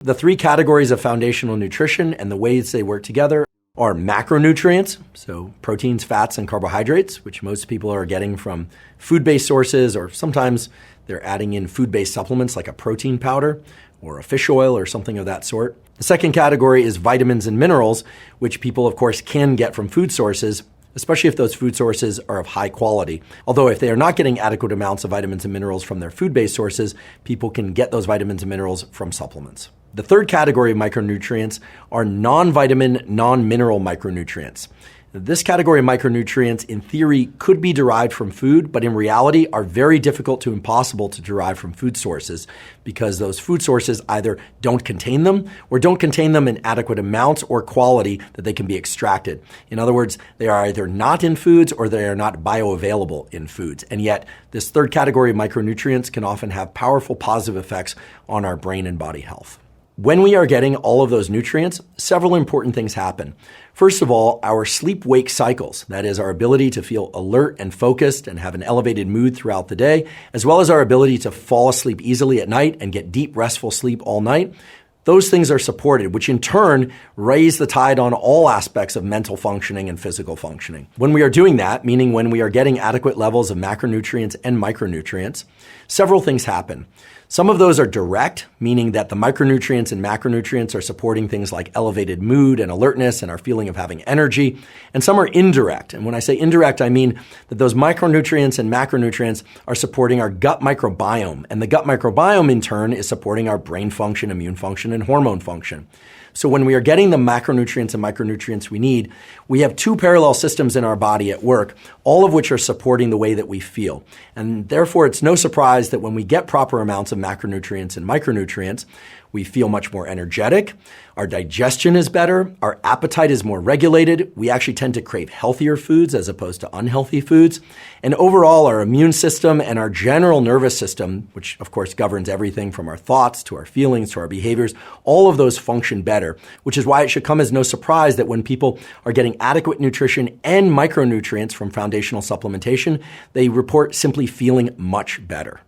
The three categories of foundational nutrition and the ways they work together are macronutrients, so proteins, fats, and carbohydrates, which most people are getting from food-based sources, or sometimes they're adding in food-based supplements like a protein powder or a fish oil or something of that sort. The second category is vitamins and minerals, which people, of course, can get from food sources, especially if those food sources are of high quality. Although if they are not getting adequate amounts of vitamins and minerals from their food-based sources, people can get those vitamins and minerals from supplements. The third category of micronutrients are non-vitamin, non-mineral micronutrients. This category of micronutrients, in theory, could be derived from food, but in reality are very difficult to impossible to derive from food sources because those food sources either don't contain them or don't contain them in adequate amounts or quality that they can be extracted. In other words, they are either not in foods or they are not bioavailable in foods. And yet, this third category of micronutrients can often have powerful positive effects on our brain and body health. When we are getting all of those nutrients, several important things happen. First of all, our sleep-wake cycles, that is our ability to feel alert and focused and have an elevated mood throughout the day, as well as our ability to fall asleep easily at night and get deep, restful sleep all night, those things are supported, which in turn raise the tide on all aspects of mental functioning and physical functioning. When we are doing that, meaning when we are getting adequate levels of macronutrients and micronutrients, several things happen. Some of those are direct, meaning that the micronutrients and macronutrients are supporting things like elevated mood and alertness and our feeling of having energy. And some are indirect. And when I say indirect, I mean that those micronutrients and macronutrients are supporting our gut microbiome. And the gut microbiome, in turn, is supporting our brain function, immune function, and hormone function. So when we are getting the macronutrients and micronutrients we need, we have two parallel systems in our body at work, all of which are supporting the way that we feel. And therefore, it's no surprise that when we get proper amounts of macronutrients and micronutrients, we feel much more energetic, our digestion is better, our appetite is more regulated, we actually tend to crave healthier foods as opposed to unhealthy foods, and overall our immune system and our general nervous system, which of course governs everything from our thoughts to our feelings to our behaviors, all of those function better, which is why it should come as no surprise that when people are getting adequate nutrition and micronutrients from foundational supplementation, they report simply feeling much better.